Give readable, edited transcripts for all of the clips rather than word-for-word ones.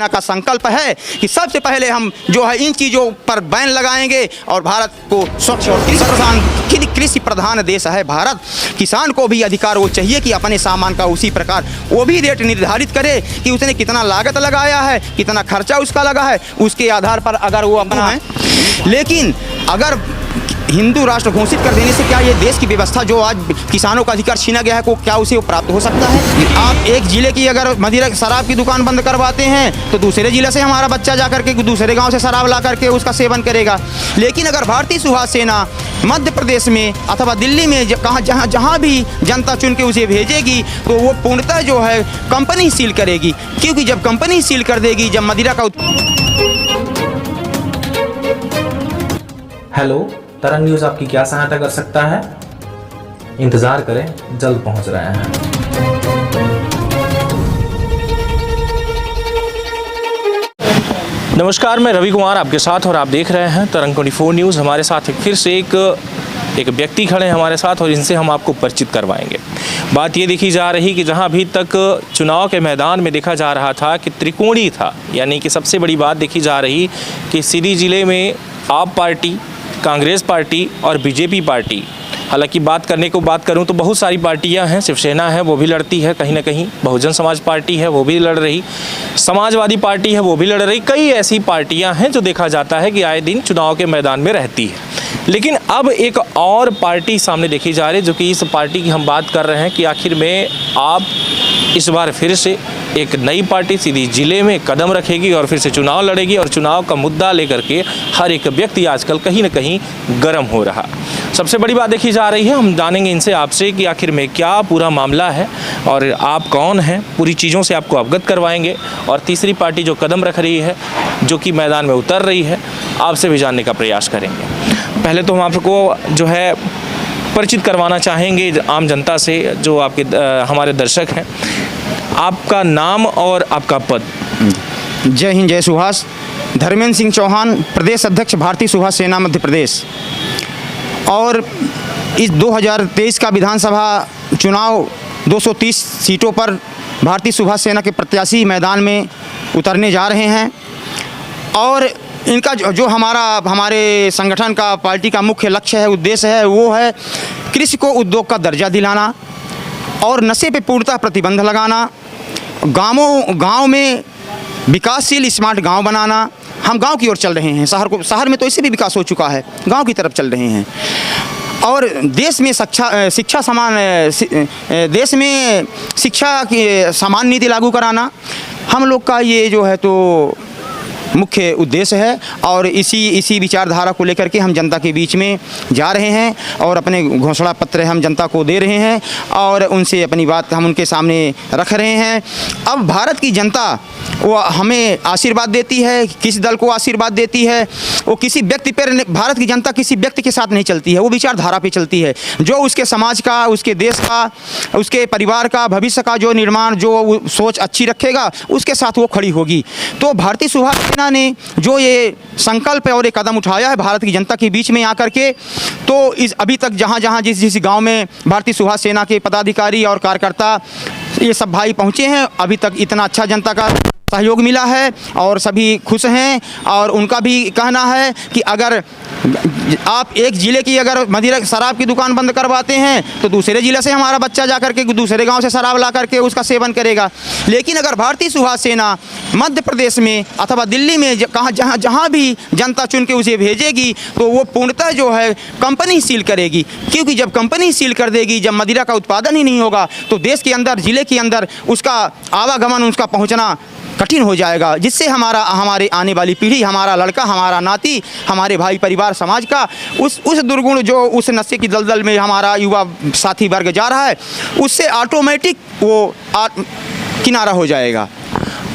का संकल्प है कि सबसे पहले हम जो है इन चीज़ों पर बैन लगाएंगे और भारत को स्वच्छ और कृषि प्रधान देश है भारत। किसान को भी अधिकार वो चाहिए कि अपने सामान का उसी प्रकार वो भी रेट निर्धारित करे कि उसने कितना लागत लगाया है, कितना खर्चा उसका लगा है, उसके आधार पर अगर वो अपना है। लेकिन अगर हिंदू राष्ट्र घोषित कर देने से क्या ये देश की व्यवस्था जो आज किसानों का अधिकार छीना गया है को क्या उसे प्राप्त हो सकता है? आप एक जिले की अगर मदिरा शराब की दुकान बंद करवाते हैं तो दूसरे जिले से हमारा बच्चा जा करके दूसरे गांव से शराब ला करके उसका सेवन करेगा। लेकिन अगर भारतीय सुभाष सेना मध्य प्रदेश में अथवा दिल्ली में जहाँ भी जनता चुन के उसे भेजेगी तो वो पूर्णतः जो है कंपनी सील करेगी, क्योंकि जब कंपनी सील कर देगी, जब मदिरा का हेलो, तरंग न्यूज़ आपकी क्या सहायता कर सकता है? इंतजार करें, जल्द पहुंच रहे हैं। नमस्कार, मैं रवि कुमार आपके साथ और आप देख रहे हैं तरंग 24 न्यूज़। हमारे साथ फिर से एक व्यक्ति खड़े हैं हमारे साथ और इनसे हम आपको परिचित करवाएंगे। बात ये देखी जा रही कि जहां अभी तक चुनाव के मैदान में देखा जा रहा था कि त्रिकोणीय था, यानी कि सबसे बड़ी बात देखी जा रही कि सीधी जिले में आप पार्टी, कांग्रेस पार्टी और बीजेपी पार्टी, हालांकि बात करूं तो बहुत सारी पार्टियां हैं, शिवसेना है वो भी लड़ती है कहीं ना कहीं, बहुजन समाज पार्टी है वो भी लड़ रही, समाजवादी पार्टी है वो भी लड़ रही, कई ऐसी पार्टियां हैं जो देखा जाता है कि आए दिन चुनाव के मैदान में रहती है। लेकिन अब एक और पार्टी सामने देखी जा रही है, जो कि इस पार्टी की हम बात कर रहे हैं कि आखिर में आप इस बार फिर से एक नई पार्टी सीधी जिले में कदम रखेगी और फिर से चुनाव लड़ेगी और चुनाव का मुद्दा लेकर के हर एक व्यक्ति आजकल कहीं ना कहीं गर्म हो रहा। सबसे बड़ी बात देखी जा रही है, हम जानेंगे इनसे आपसे कि आखिर में क्या पूरा मामला है और आप कौन हैं, पूरी चीज़ों से आपको अवगत करवाएंगे। और तीसरी पार्टी जो कदम रख रही है, जो कि मैदान में उतर रही है, आपसे भी जानने का प्रयास करेंगे। पहले तो हम आपको जो है परिचित करवाना चाहेंगे आम जनता से, जो आपके हमारे दर्शक हैं। आपका नाम और आपका पद? जय हिंद, जय सुभाष। धर्मेंद्र सिंह चौहान, प्रदेश अध्यक्ष भारतीय सुभाष सेना मध्य प्रदेश। और इस 2023 का विधानसभा चुनाव 230 सीटों पर भारतीय सुभाष सेना के प्रत्याशी मैदान में उतरने जा रहे हैं। और इनका जो हमारे संगठन का, पार्टी का मुख्य लक्ष्य है, उद्देश्य है, वो है कृषि को उद्योग का दर्जा दिलाना और नशे पे पूर्णतः प्रतिबंध लगाना, गांव में विकासशील स्मार्ट गांव बनाना। हम गांव की ओर चल रहे हैं, शहर में तो इससे भी विकास हो चुका है, गांव की तरफ चल रहे हैं। और देश में देश में शिक्षा की समान नीति लागू कराना हम लोग का ये जो है तो मुख्य उद्देश्य है। और इसी विचारधारा को लेकर के हम जनता के बीच में जा रहे हैं और अपने घोषणा पत्र हम जनता को दे रहे हैं और उनसे अपनी बात हम उनके सामने रख रहे हैं। अब भारत की जनता वो हमें आशीर्वाद देती है, किसी दल को आशीर्वाद देती है, वो किसी व्यक्ति पर, भारत की जनता किसी व्यक्ति के साथ नहीं चलती है, वो विचारधारा पे चलती है। जो उसके समाज का, उसके देश का, उसके परिवार का, भविष्य का जो निर्माण, जो सोच अच्छी रखेगा, उसके साथ वो खड़ी होगी। तो भारतीय सुभाष सेना ने जो ये संकल्प है और ये कदम उठाया है भारत की जनता के बीच में आकर के, तो इस अभी तक जहाँ जिस गाँव में भारतीय सुभाष सेना के पदाधिकारी और कार्यकर्ता ये सब भाई पहुँचे हैं, अभी तक इतना अच्छा जनता का सहयोग मिला है और सभी खुश हैं। और उनका भी कहना है कि अगर आप एक जिले की अगर मदिरा शराब की दुकान बंद करवाते हैं तो दूसरे जिले से हमारा बच्चा जा करके दूसरे गांव से शराब ला करके उसका सेवन करेगा। लेकिन अगर भारतीय सुभाष सेना मध्य प्रदेश में अथवा दिल्ली में जहाँ भी जनता चुन के उसे भेजेगी तो वो पूर्णतः जो है कंपनी सील करेगी, क्योंकि जब कंपनी सील कर देगी, जब मदिरा का उत्पादन ही नहीं होगा तो देश के अंदर, जिले के अंदर उसका आवागमन, उसका पहुँचना कठिन हो जाएगा, जिससे हमारे आने वाली पीढ़ी, हमारा लड़का, हमारा नाती, हमारे भाई परिवार समाज का उस दुर्गुण, जो उस नशे की दलदल में हमारा युवा साथी वर्ग जा रहा है, उससे ऑटोमेटिक वो किनारा हो जाएगा।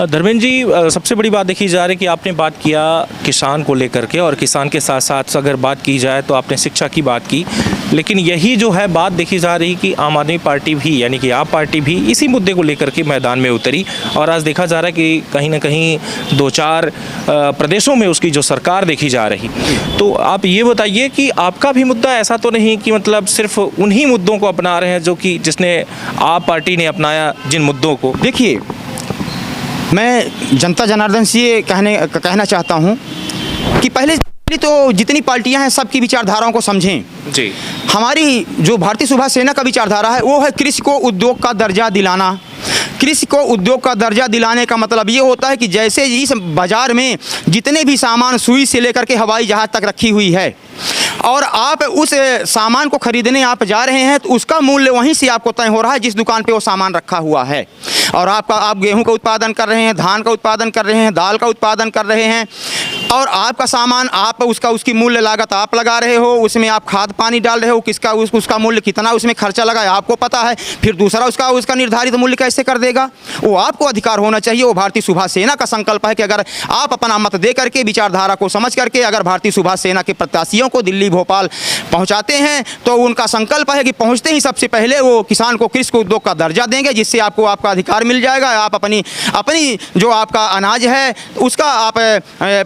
धर्मेंद्र जी, सबसे बड़ी बात देखी जा रही है कि आपने बात किया किसान को लेकर के, और किसान के साथ साथ अगर बात की जाए तो आपने शिक्षा की बात की, लेकिन यही जो है बात देखी जा रही कि आम आदमी पार्टी भी, यानी कि आप पार्टी भी इसी मुद्दे को लेकर के मैदान में उतरी। और आज देखा जा रहा है कि कहीं ना कहीं 2-4 प्रदेशों में उसकी जो सरकार देखी जा रही। तो आप ये बताइए कि आपका भी मुद्दा ऐसा तो नहीं कि मतलब सिर्फ उन्हीं मुद्दों को अपना रहे हैं जो कि जिसने आप पार्टी ने अपनाया, जिन मुद्दों को? देखिए, मैं जनता जनार्दन से ये कहना चाहता हूँ कि पहले तो जितनी पार्टियां हैं सबकी विचारधाराओं को समझें। जी। हमारी जो भारतीय सुभाष सेना का विचारधारा है वो है कृषि को उद्योग का दर्जा दिलाना। कृषि को उद्योग का दर्जा दिलाने का मतलब ये होता है कि जैसे इस बाज़ार में जितने भी सामान सुई से लेकर के हवाई जहाज़ तक रखी हुई है और आप उस सामान को खरीदने आप जा रहे हैं तो उसका मूल्य वहीं से आपको तय हो रहा है जिस दुकान पे वो सामान रखा हुआ है। और आप गेहूं का उत्पादन कर रहे हैं, धान का उत्पादन कर रहे हैं, दाल का उत्पादन कर रहे हैं और आपका सामान आप उसकी मूल्य लागत आप लगा रहे हो, उसमें आप खाद पानी डाल रहे हो, उसका मूल्य कितना उसमें खर्चा लगा है आपको पता है। फिर दूसरा उसका निर्धारित मूल्य कैसे कर देगा, वो आपको अधिकार होना चाहिए। वो भारतीय सुभाष सेना का संकल्प है कि अगर आप अपना मत दे करके विचारधारा को समझ करके अगर भारतीय सुभाष सेना के प्रत्याशियों को दिल्ली भोपाल पहुंचाते हैं तो उनका संकल्प है कि पहुंचते ही सबसे पहले वो किसान को कृषि उद्योग का दर्जा देंगे, जिससे आपको आपका अधिकार मिल जाएगा। आप अपनी जो आपका अनाज है उसका आप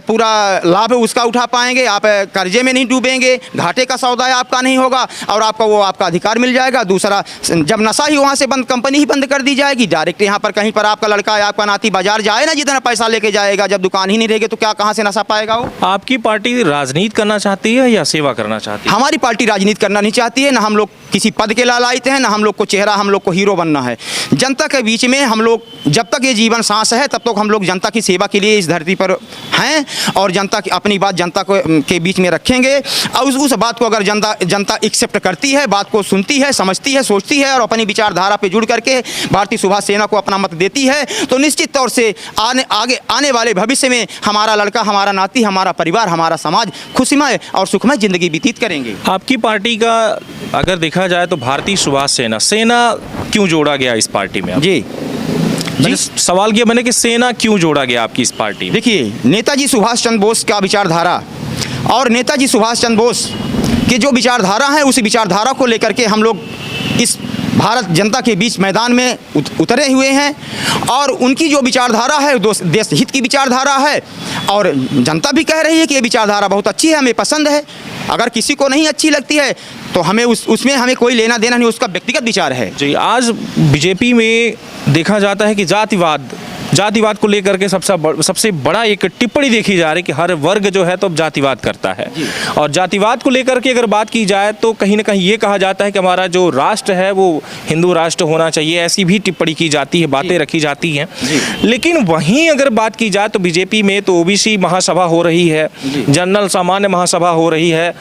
पूरा लाभ उसका उठा पाएंगे, आप कर्जे में नहीं डूबेंगे, घाटे का सौदा आपका नहीं होगा और आपका अधिकार मिल जाएगा। दूसरा, जब नशा ही वहाँ से कंपनी ही बंद कर दी जाएगी, डायरेक्ट यहाँ पर कहीं पर आपका लड़का या आपका नाती बाजार जाए ना, जितना पैसा लेके जाएगा, जब दुकान ही नहीं रहेगी तो क्या कहाँ से नशा पाएगा वो। आपकी पार्टी राजनीति करना चाहती है या सेवा करना चाहती है? हमारी पार्टी राजनीति करना नहीं चाहती है, ना हम लोग किसी पद के लालायित हैं, ना हम लोग को चेहरा, हम लोग को हीरो बनना है। जनता के बीच में हम लोग जब तक ये जीवन सांस है तब तक हम लोग जनता की सेवा के लिए इस धरती पर हैं और जनता की अपनी बात जनता के बीच में रखेंगे। और उस बात को अगर जनता एक्सेप्ट करती है, बात को सुनती है, समझती है, सोचती है और अपनी विचारधारा पे जुड़ करके भारतीय सुभाष सेना को अपना मत देती है तो निश्चित तौर से आने वाले भविष्य में हमारा लड़का, हमारा नाती, हमारा परिवार, हमारा समाज खुशमय और सुखमय जिंदगी व्यतीत करेंगे। आपकी पार्टी का अगर देखा जाए तो भारतीय सुभाष सेना क्यों जोड़ा गया इस पार्टी में? जी सवाल किया मैंने कि सेना क्यों जोड़ा गया आपकी इस पार्टी में? देखिए, नेताजी सुभाष चंद्र बोस का विचारधारा और नेताजी सुभाष चंद्र बोस की जो विचारधारा है उस विचारधारा को लेकर के हम लोग इस भारत जनता के बीच मैदान में उतरे हुए हैं और उनकी जो विचारधारा है देश हित की विचारधारा है और जनता भी कह रही है कि ये विचारधारा बहुत अच्छी है, हमें पसंद है। अगर किसी को नहीं अच्छी लगती है तो हमें उसमें हमें कोई लेना देना नहीं, उसका व्यक्तिगत विचार है। जी, आज बीजेपी में देखा जाता है कि जातिवाद को लेकर के सबसे बड़ा एक टिप्पणी देखी जा रही है कि हर वर्ग जो है तो जातिवाद करता है। और जातिवाद को लेकर के अगर बात की जाए तो कहीं ना कहीं ये कहा जाता है कि हमारा जो राष्ट्र है वो हिंदू राष्ट्र होना चाहिए, ऐसी भी टिप्पणी की जाती है, बातें रखी जाती हैं। लेकिन वहीं अगर बात की जाए तो बीजेपी में तो ओबीसी महासभा हो रही है, जनरल सामान्य महासभा हो रही है,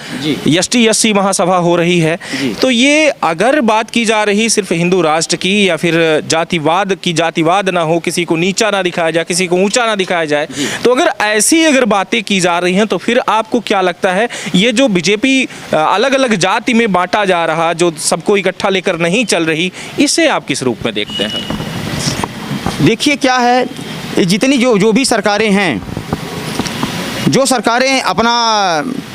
एसटी एससी महासभा हो रही है। तो ये अगर बात की जा रही सिर्फ हिंदू राष्ट्र की या फिर जातिवाद ना हो, किसी को नीचा ना दिखाया जाए, किसी को ऊंचा ना दिखाया जाए, तो अगर बातें की जा रही हैं तो फिर आपको क्या लगता है ये जो बीजेपी अलग अलग जाति में बांटा जा रहा, जो सबको इकट्ठा लेकर नहीं चल रही, इसे आप किस रूप में देखते हैं? देखिए क्या है, जितनी जो भी सरकारें हैं, जो सरकारें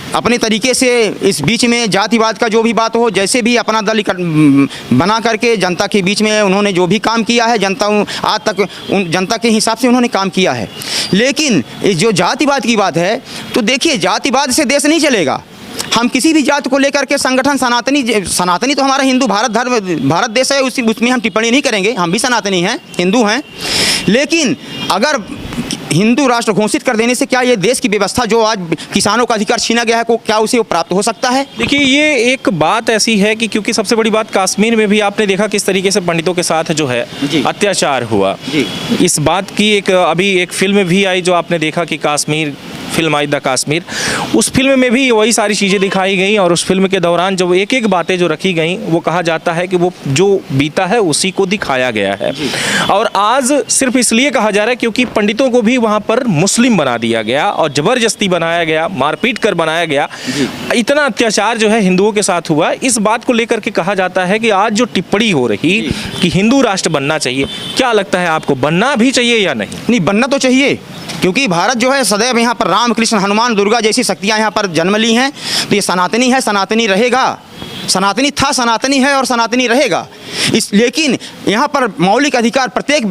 अपने तरीके से इस बीच में जातिवाद का जो भी बात हो, जैसे भी अपना दल बना करके जनता के बीच में उन्होंने जो भी काम किया है, आज तक जनता के हिसाब से उन्होंने काम किया है। लेकिन जो जातिवाद की बात है तो देखिए, जातिवाद से देश नहीं चलेगा। हम किसी भी जात को लेकर के संगठन सनातनी तो हमारा हिंदू भारत देश है, उसमें हम टिप्पणी नहीं करेंगे, हम भी सनातनी हैं, हिंदू हैं। लेकिन अगर हिंदू राष्ट्र घोषित कर देने से क्या ये देश की व्यवस्था जो आज किसानों का अधिकार छीना गया है को क्या उसे प्राप्त हो सकता है? देखिए, ये एक बात ऐसी है कि क्योंकि सबसे बड़ी बात कश्मीर में भी आपने देखा किस तरीके से पंडितों के साथ जो है अत्याचार हुआ। इस बात की अभी एक फिल्म भी आई जो आपने देखा कि फिल्म आई द कश्मीर, उस फिल्म में भी वही सारी चीज़ें दिखाई गई और उस फिल्म के दौरान जो एक बातें जो रखी गई वो कहा जाता है कि वो जो बीता है उसी को दिखाया गया है। और आज सिर्फ इसलिए कहा जा रहा है क्योंकि पंडितों को भी वहाँ पर मुस्लिम बना दिया गया और ज़बरदस्ती बनाया गया, मारपीट कर बनाया गया। इतना अत्याचार जो है हिंदुओं के साथ हुआ, इस बात को लेकर के कहा जाता है कि आज जो टिप्पणी हो रही कि हिंदू राष्ट्र बनना चाहिए, क्या लगता है आपको, बनना भी चाहिए या नहीं? नहीं, बनना तो चाहिए, क्योंकि भारत जो है सदैव यहाँ पर राम कृष्ण हनुमान दुर्गा जैसी शक्तियाँ यहाँ पर जन्म ली हैं, तो ये सनातनी है, सनातनी रहेगा। सनातनी था, सनातनी है और सनातनी रहेगा। लेकिन यहाँ पर मौलिक अधिकार प्रत्येक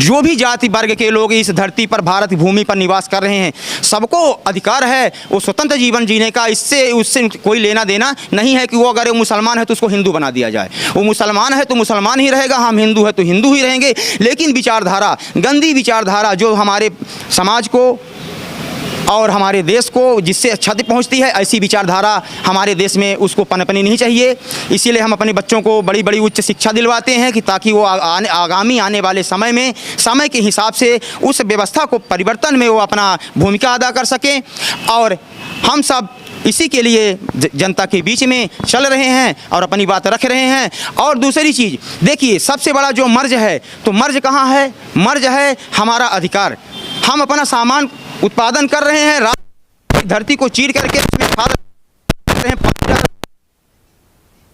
जो भी जाति वर्ग के लोग इस धरती पर, भारत की भूमि पर निवास कर रहे हैं, सबको अधिकार है वो स्वतंत्र जीवन जीने का। इससे उससे कोई लेना देना नहीं है कि वो अगर वो मुसलमान है तो उसको हिंदू बना दिया जाए, वो मुसलमान है तो मुसलमान ही रहेगा, हम हिंदू है तो हिंदू ही रहेंगे। लेकिन विचारधारा, गंदी विचारधारा जो हमारे समाज को और हमारे देश को जिससे क्षति पहुंचती है, ऐसी विचारधारा हमारे देश में उसको पनपनी नहीं चाहिए। इसीलिए हम अपने बच्चों को बड़ी बड़ी उच्च शिक्षा दिलवाते हैं कि ताकि वो आगामी आने वाले समय में समय के हिसाब से उस व्यवस्था को परिवर्तन में वो अपना भूमिका अदा कर सकें। और हम सब इसी के लिए जनता के बीच में चल रहे हैं और अपनी बात रख रहे हैं। और दूसरी चीज़ देखिए, सबसे बड़ा जो मर्ज है, तो मर्ज कहाँ है? मर्ज है हमारा अधिकार। हम अपना सामान उत्पादन कर रहे हैं, धरती को चीर करके उसमें खाद रहे हैं,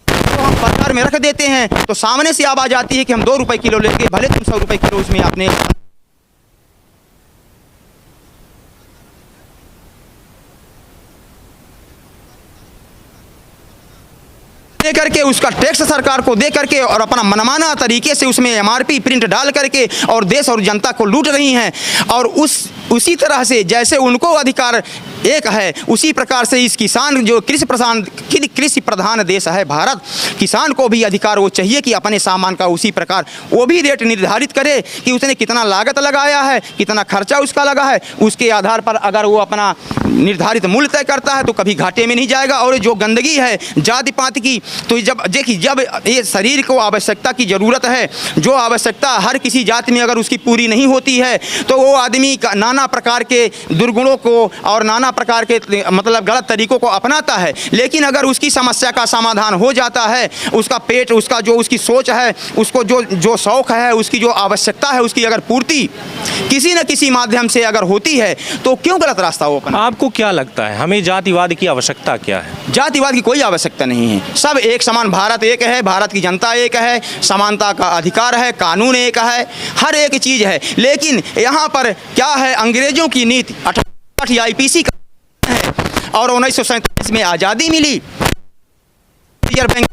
तो हम बाजार में रख देते हैं, तो सामने से आवाज़ आती है कि हम 2 रुपये किलो लेंगे, भले तुम 100 रुपये किलो उसमें आपने दे करके उसका टैक्स सरकार को दे करके और अपना मनमाना तरीके से उसमें MRP प्रिंट डाल करके और देश और जनता को लूट रही हैं। और उसी तरह से जैसे उनको अधिकार एक है, उसी प्रकार से इस किसान जो कृषि प्रधान देश है भारत, किसान को भी अधिकार वो चाहिए कि अपने सामान का उसी प्रकार वो भी रेट निर्धारित करे कि उसने कितना लागत लगाया है, कितना खर्चा उसका लगा है। उसके आधार पर अगर वो अपना निर्धारित मूल्य तय करता है तो कभी घाटे में नहीं जाएगा। और जो गंदगी है जाति पात की, तो जब देखिए, जब ये शरीर को आवश्यकता की ज़रूरत है, जो आवश्यकता हर किसी जाति में अगर उसकी पूरी नहीं होती है, तो वो आदमी नाना प्रकार के दुर्गुणों को और नाना प्रकार के मतलब गलत तरीकों को अपनाता है। लेकिन अगर उसकी समस्या का समाधान हो जाता है, उसका पेट, उसका जो उसकी सोच है, उसको जो शौक़ है, उसकी जो आवश्यकता है, उसकी अगर पूर्ति किसी न किसी माध्यम से अगर होती है, तो क्यों गलत रास्ता वो अपना? आपको क्या लगता है हमें जातिवाद की आवश्यकता क्या है? जातिवाद की कोई आवश्यकता नहीं है। सब एक समान, भारत एक है, भारत की जनता एक है, समानता का अधिकार है, कानून एक है, हर एक चीज़ है। लेकिन यहाँ पर क्या है, अंग्रेजों की नीति 68 IPC का है और 1947 में आज़ादी मिली। रिजर्व बैंक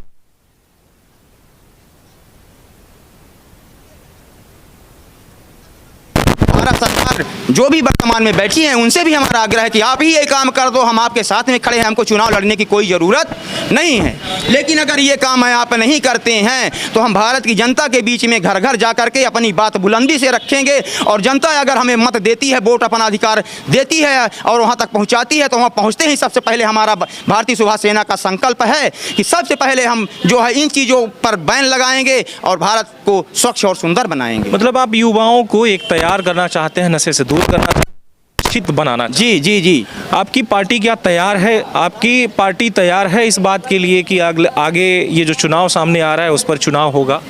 भारत सरकार जो भी वर्तमान में बैठी हैं, उनसे भी हमारा आग्रह है कि आप ही ये काम कर दो, हम आपके साथ में खड़े हैं, हमको चुनाव लड़ने की कोई ज़रूरत नहीं है। लेकिन अगर ये काम है आप नहीं करते हैं, तो हम भारत की जनता के बीच में घर घर जा करके अपनी बात बुलंदी से रखेंगे। और जनता अगर हमें मत देती है, वोट अपना अधिकार देती है और वहाँ तक पहुँचाती है, तो वहाँ पहुँचते ही सबसे पहले हमारा भारतीय सुभाष सेना का संकल्प है कि सबसे पहले हम जो है इन चीज़ों पर बैन लगाएंगे और भारत को स्वच्छ और सुंदर बनाएंगे। मतलब आप युवाओं को एक तैयार करना चाहते हैं, नशे से दूर करना, शिक्षित बनाना? जी जी जी। आपकी पार्टी क्या तैयार है? आपकी पार्टी तैयार है इस बात के लिए कि आगे ये जो चुनाव सामने आ रहा है उस पर चुनाव होगा,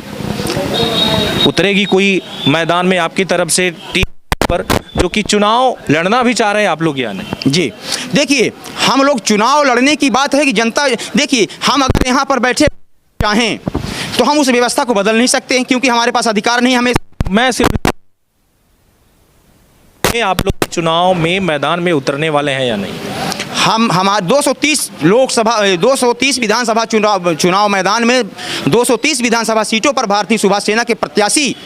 उतरेगी कोई मैदान में आपकी तरफ से टीम पर, जो कि चुनाव लड़ना भी चाह रहे हैं आप लोग या नहीं? जी देखिए, हम लोग चुनाव लड़ने की बात है कि जनता, देखिए हम अगर यहाँ पर बैठे चाहें तो हम उस व्यवस्था को बदल नहीं सकते हैं, क्योंकि हमारे पास अधिकार नहीं। हमें मैं सिर्फ आप लोग चुनाव में मैदान में उतरने वाले हैं या नहीं? हम हमारे 230 विधानसभा चुनाव मैदान में 230 विधानसभा सीटों पर भारतीय सुभाष सेना के प्रत्याशी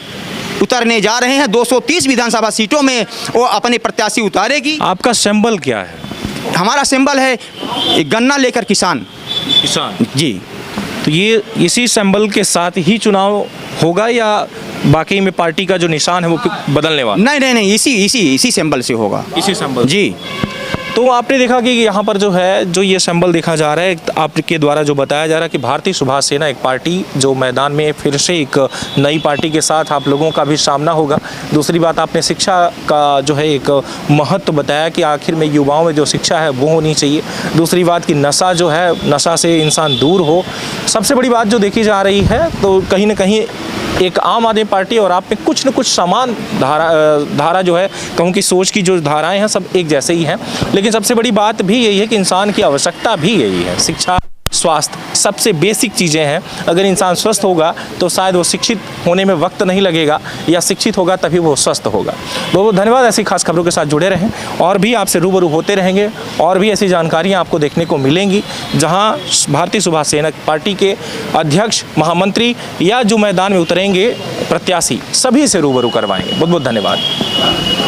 उतरने जा रहे हैं। 230 विधानसभा सीटों में वो अपने प्रत्याशी उतारेगी। आपका सिंबल क्या है? हमारा सिंबल है गन्ना लेकर किसान। किसान जी। तो ये इसी सिंबल के साथ ही चुनाव होगा या बाकी में पार्टी का जो निशान है वो बदलने वाला? नहीं, इसी सिंबल से होगा। इसी सिंबल जी। तो आपने देखा कि यहाँ पर जो है, जो ये सिंबल देखा जा रहा है, आपके द्वारा जो बताया जा रहा है कि भारतीय सुभाष सेना एक पार्टी जो मैदान में फिर से एक नई पार्टी के साथ आप लोगों का भी सामना होगा। दूसरी बात, आपने शिक्षा का जो है एक महत्व बताया कि आखिर में युवाओं में जो शिक्षा है वो होनी चाहिए। दूसरी बात कि नशा जो है, नशा से इंसान दूर हो। सबसे बड़ी बात जो देखी जा रही है, तो कहीं ना कहीं एक आम आदमी पार्टी और आप में कुछ न कुछ समान धारा जो है, कहूँ कि सोच की जो धाराएं हैं सब एक जैसे ही हैं। लेकिन सबसे बड़ी बात भी यही है कि इंसान की आवश्यकता भी यही है, शिक्षा स्वास्थ्य सबसे बेसिक चीज़ें हैं। अगर इंसान स्वस्थ होगा तो शायद वो शिक्षित होने में वक्त नहीं लगेगा, या शिक्षित होगा तभी वो स्वस्थ होगा। बहुत बहुत धन्यवाद। ऐसी खास खबरों के साथ जुड़े रहें और भी आपसे रूबरू होते रहेंगे, और भी ऐसी जानकारियाँ आपको देखने को मिलेंगी जहाँ भारतीय सुभाष सेना पार्टी के अध्यक्ष, महामंत्री या जो मैदान में उतरेंगे प्रत्याशी, सभी से रूबरू करवाएंगे। बहुत बहुत धन्यवाद।